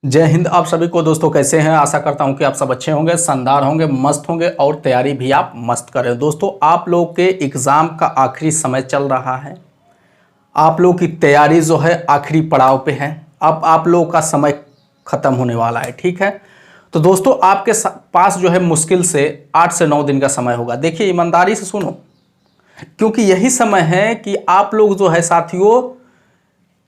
जय हिंद। आप सभी को दोस्तों कैसे हैं। आशा करता हूं कि आप सब अच्छे होंगे, शानदार होंगे, मस्त होंगे और तैयारी भी आप मस्त करें। दोस्तों आप लोग के एग्ज़ाम का आखिरी समय चल रहा है। आप लोग की तैयारी जो है आखिरी पड़ाव पे है। अब आप लोग का समय ख़त्म होने वाला है। ठीक है, तो दोस्तों आपके पास जो है मुश्किल से 8 से 9 दिन का समय होगा। देखिए ईमानदारी से सुनो, क्योंकि यही समय है कि आप लोग जो है साथियों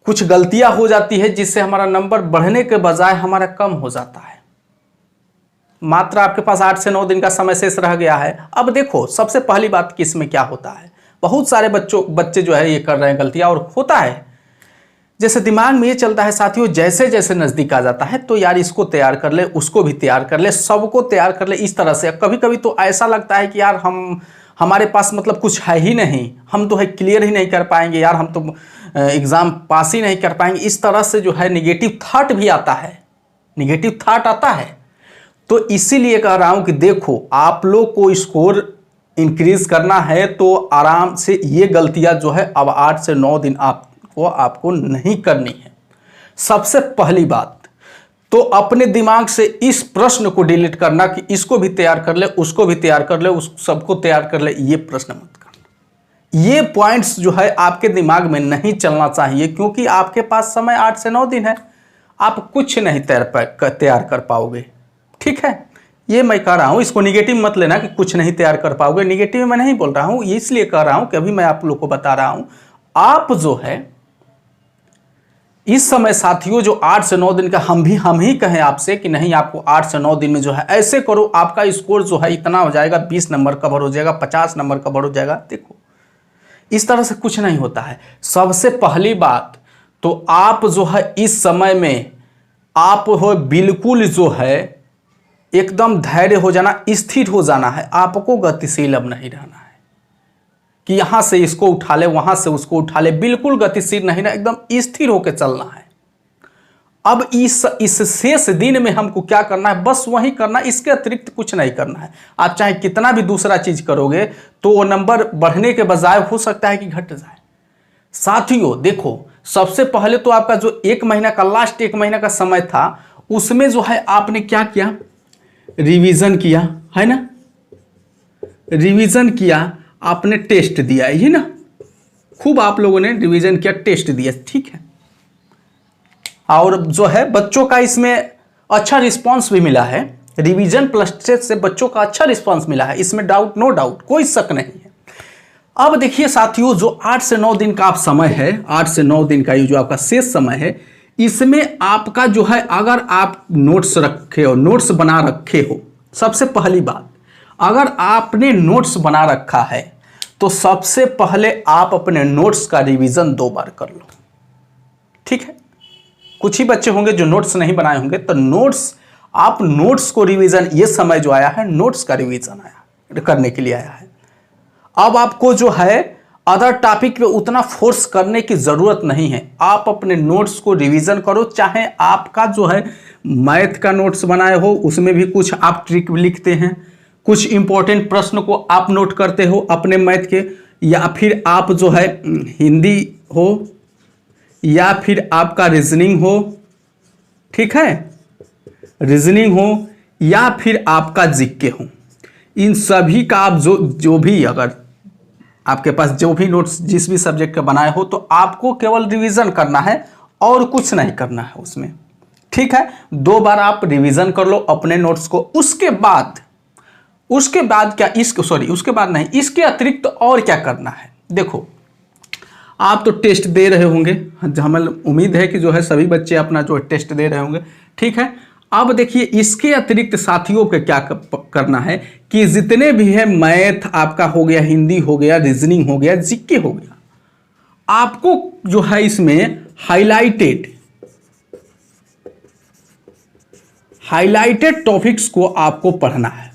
कुछ गलतियां हो जाती है जिससे हमारा नंबर बढ़ने के बजाय हमारा कम हो जाता है। मात्र आपके पास 8 से 9 दिन का समय शेष रह गया है। अब देखो सबसे पहली बात कि इसमें क्या होता है, बहुत सारे बच्चे जो है ये कर रहे हैं गलतियां, और होता है जैसे दिमाग में ये चलता है साथियों, जैसे जैसे नजदीक आ जाता है तो यार इसको तैयार कर ले, उसको भी तैयार कर ले, सबको तैयार कर ले। इस तरह से कभी कभी तो ऐसा लगता है कि यार हमारे पास मतलब कुछ है ही नहीं, हम तो है क्लियर ही नहीं कर पाएंगे, यार हम तो एग्ज़ाम पास ही नहीं कर पाएंगे। इस तरह से जो है निगेटिव थॉट भी आता है, निगेटिव थॉट आता है। तो इसीलिए कह रहा हूं कि देखो आप लोग को स्कोर इंक्रीज करना है तो आराम से ये गलतियां जो है अब 8 से 9 दिन आपको नहीं करनी है। सबसे पहली बात तो अपने दिमाग से इस प्रश्न को डिलीट करना कि इसको भी तैयार कर ले, उसको भी तैयार कर ले, उस सबको तैयार कर ले, ये प्रश्न मत करना। ये पॉइंट्स जो है आपके दिमाग में नहीं चलना चाहिए, क्योंकि आपके पास समय 8 से 9 दिन है, आप कुछ नहीं तैयार कर पाओगे। ठीक है, ये मैं कह रहा हूं, इसको निगेटिव मत लेना कि कुछ नहीं तैयार कर पाओगे। निगेटिव मैं नहीं बोल रहा हूं, इसलिए कह रहा हूं कि अभी मैं आप लोग को बता रहा हूं। आप जो है इस समय साथियों जो 8 से 9 दिन का हम ही कहें आपसे कि नहीं आपको 8 से 9 दिन में जो है ऐसे करो, आपका स्कोर जो है इतना हो जाएगा, 20 नंबर कवर हो जाएगा, 50 नंबर कवर हो जाएगा। देखो इस तरह से कुछ नहीं होता है। सबसे पहली बात तो आप जो है इस समय में आप हो बिल्कुल जो है एकदम धैर्य हो जाना, स्थिर हो जाना है। आपको गतिशील अब नहीं रहना है कि यहां से इसको उठा ले, वहां से उसको उठा ले, बिल्कुल गतिशील नहीं ना, एकदम स्थिर होकर चलना है। अब इस शेष दिन में हमको क्या करना है, बस वही करना, इसके अतिरिक्त कुछ नहीं करना है। आप चाहे कितना भी दूसरा चीज करोगे तो वो नंबर बढ़ने के बजाय हो सकता है कि घट जाए। साथियों देखो सबसे पहले तो आपका जो 1 महीना का लास्ट 1 महीना का समय था उसमें जो है आपने क्या किया, रिवीजन किया है ना, रिवीजन किया, आपने टेस्ट दिया है ना, खूब आप लोगों ने रिवीजन किया, टेस्ट दिया, ठीक है। और जो है बच्चों का इसमें अच्छा रिस्पांस भी मिला है, रिवीजन प्लस टेस्ट से बच्चों का अच्छा रिस्पांस मिला है, इसमें डाउट नो डाउट, कोई शक नहीं है। अब देखिए साथियों जो 8 से 9 दिन का आप समय है, 8 से 9 दिन का ये जो आपका शेष समय है, इसमें आपका जो है अगर आप नोट्स रखे हो, नोट्स बना रखे हो, सबसे पहली बात अगर आपने नोट्स बना रखा है तो सबसे पहले आप अपने नोट्स का रिवीजन 2 बार कर लो। ठीक है, कुछ ही बच्चे होंगे जो नोट्स नहीं बनाए होंगे, तो नोट्स को रिवीजन, ये समय जो आया है नोट्स का रिवीजन आया करने के लिए आया है। अब आपको जो है अदर टॉपिक पे उतना फोर्स करने की जरूरत नहीं है, आप अपने नोट्स को रिवीजन करो। चाहे आपका जो है मैथ का नोट्स बनाए हो उसमें भी कुछ आप ट्रिक लिखते हैं, कुछ इंपॉर्टेंट प्रश्न को आप नोट करते हो अपने मैथ के, या फिर आप जो है हिंदी हो, या फिर आपका रीजनिंग हो, ठीक है, रीजनिंग हो, या फिर आपका जीके हो, इन सभी का आप जो भी अगर आपके पास जो भी नोट्स जिस भी सब्जेक्ट का बनाए हो तो आपको केवल रिवीजन करना है और कुछ नहीं करना है उसमें। ठीक है, 2 बार आप रिवीजन कर लो अपने नोट्स को। उसके बाद क्या, उसके बाद नहीं, इसके अतिरिक्त और क्या करना है। देखो आप तो टेस्ट दे रहे होंगे, हमें उम्मीद है कि जो है सभी बच्चे अपना जो टेस्ट दे रहे होंगे, ठीक है। अब देखिए इसके अतिरिक्त साथियों को क्या करना है कि जितने भी है मैथ आपका हो गया, हिंदी हो गया, रीजनिंग हो गया, जीके हो गया, आपको जो है इसमें हाइलाइटेड टॉपिक्स को आपको पढ़ना है।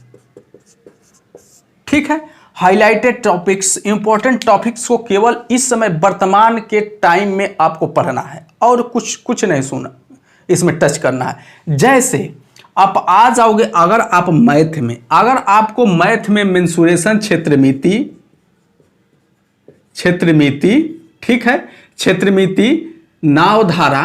ठीक है, हाइलाइटेड टॉपिक्स, इंपॉर्टेंट टॉपिक्स को केवल इस समय वर्तमान के टाइम में आपको पढ़ना है और कुछ नहीं सुना, इसमें टच करना है। जैसे आप आ जाओगे, अगर आप मैथ में, अगर आपको मैथ में मेंसुरेशन, क्षेत्रमिति, ठीक है, क्षेत्रमिति, नावधारा,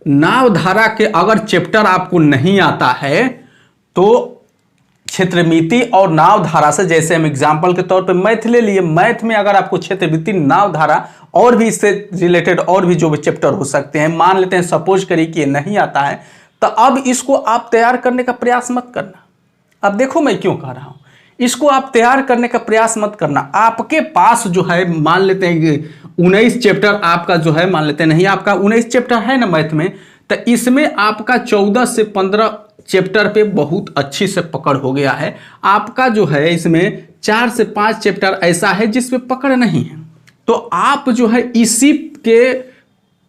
नावधारा के अगर चैप्टर आपको नहीं आता है तो क्षेत्रमिति और नावधारा से, जैसे हम एग्जाम्पल के तौर पे मैथ ले लिए, मैथ में अगर आपको क्षेत्रमिति, नावधारा और भी इससे रिलेटेड और भी जो भी चैप्टर हो सकते हैं, मान लेते हैं सपोज करिए कि ये नहीं आता है, तो अब इसको आप तैयार करने का प्रयास मत करना। अब देखो मैं क्यों कह रहा हूं, इसको आप तैयार करने का प्रयास मत करना। आपके पास जो है मान लेते हैं 19 चैप्टर आपका जो है, मान लेते हैं नहीं आपका 19 चैप्टर है ना मैथ में, तो इसमें आपका 14 से 15 चैप्टर पे बहुत अच्छी से पकड़ हो गया है। आपका जो है इसमें 4 से 5 चैप्टर ऐसा है जिसपे पकड़ नहीं है, तो आप जो है इसी के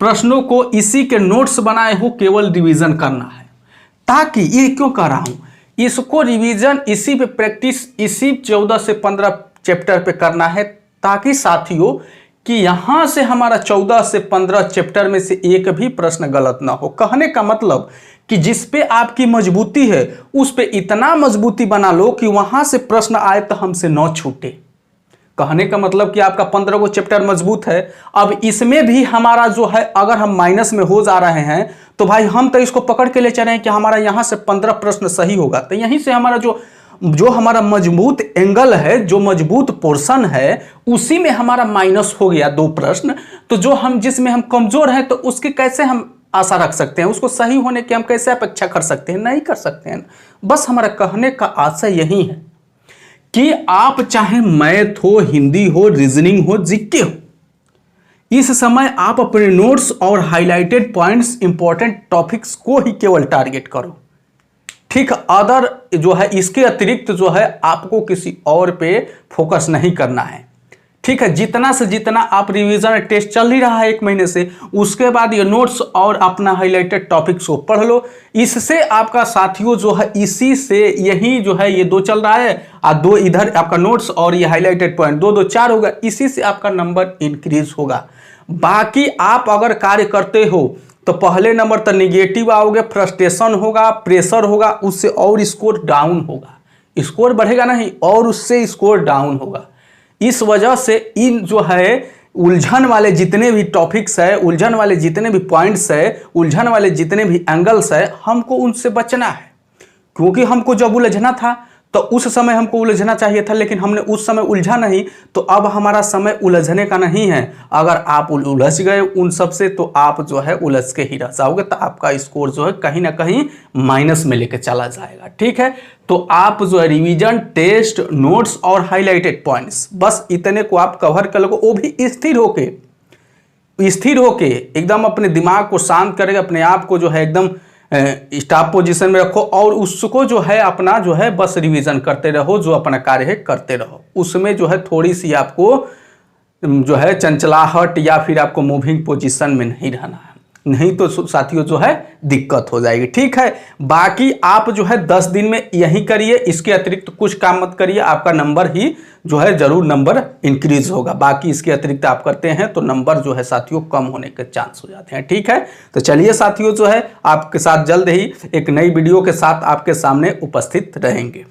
प्रश्नों को, इसी के नोट्स बनाए हो, केवल रिवीजन करना है। ताकि ये क्यों कह रहा हूं, इसको रिवीजन इसी पे प्रैक्टिस इसी 14 से 15 चैप्टर पे करना है, ताकि साथियों कि यहां से हमारा 14 से 15 चैप्टर में से एक भी प्रश्न गलत ना हो। कहने का मतलब कि जिस पे आपकी मजबूती है उस पे इतना मजबूती बना लो कि वहां से प्रश्न आए तो हमसे न छूटे। कहने का मतलब कि आपका 15 को चैप्टर मजबूत है, अब इसमें भी हमारा जो है अगर हम माइनस में हो जा रहे हैं तो भाई हम तो इसको पकड़ के ले चले हैं कि हमारा यहां से 15 प्रश्न सही होगा, तो यहीं से हमारा जो हमारा मजबूत एंगल है, जो मजबूत पोर्शन है, उसी में हमारा माइनस हो गया 2 प्रश्न। तो जो हम जिसमें हम कमजोर हैं तो उसकी कैसे हम आशा रख सकते हैं, उसको सही होने की हम कैसे अपेक्षा कर सकते हैं, नहीं कर सकते हैं। बस हमारा कहने का आशय यही है कि आप चाहे मैथ हो, हिंदी हो, रीजनिंग हो, जीके हो, इस समय आप अपने नोट्स और हाईलाइटेड पॉइंट्स, इंपॉर्टेंट टॉपिक्स को ही केवल टारगेट करो। ठीक, अदर जो है इसके अतिरिक्त जो है आपको किसी और पे फोकस नहीं करना है। ठीक है, जितना से जितना आप रिवीजन टेस्ट चल ही रहा है 1 महीने से, उसके बाद ये नोट्स और अपना हाईलाइटेड टॉपिक्स को पढ़ लो। इससे आपका साथियों जो है इसी से यही जो है ये 2 चल रहा है और 2 इधर आपका नोट्स और ये हाईलाइटेड पॉइंट 2 2 4 होगा, इसी से आपका नंबर इंक्रीज होगा। बाकी आप अगर कार्य करते हो तो पहले नंबर तो निगेटिव आओगे, फ्रस्ट्रेशन होगा, प्रेशर होगा, उससे और स्कोर डाउन होगा। स्कोर बढ़ेगा नहीं और उससे स्कोर डाउन होगा। इस वजह से इन जो है उलझन वाले जितने भी टॉपिक्स है, उलझन वाले जितने भी पॉइंट्स है, उलझन वाले जितने भी एंगल्स है, हमको उनसे बचना है। क्योंकि हमको जब उलझना था तो उस समय हमको उलझना चाहिए था, लेकिन हमने उस समय उलझा नहीं, तो अब हमारा समय उलझने का नहीं है। अगर आप उलझ गए उन सब से तो आप जो है उलझ के ही रह जाओगे, तो आपका स्कोर जो है कहीं ना कहीं माइनस में लेके चला जाएगा। ठीक है, तो आप जो है रिवीजन, टेस्ट, नोट्स और हाईलाइटेड पॉइंट्स, बस इतने को आप कवर कर लो, वो भी स्थिर होके एकदम अपने दिमाग को शांत करके अपने आप को जो है एकदम स्टॉप पोजीशन में रखो और उसको जो है अपना जो है बस रिवीजन करते रहो, जो अपना कार्य है करते रहो। उसमें जो है थोड़ी सी आपको जो है चंचलाहट या फिर आपको मूविंग पोजीशन में नहीं रहना है, नहीं तो साथियों जो है दिक्कत हो जाएगी। ठीक है, बाकी आप जो है 10 दिन में यही करिए, इसके अतिरिक्त कुछ काम मत करिए, आपका नंबर ही जो है जरूर नंबर इंक्रीज होगा। बाकी इसके अतिरिक्त आप करते हैं तो नंबर जो है साथियों कम होने के चांस हो जाते हैं। ठीक है, तो चलिए साथियों जो है आपके साथ जल्द ही एक नई वीडियो के साथ आपके सामने उपस्थित रहेंगे।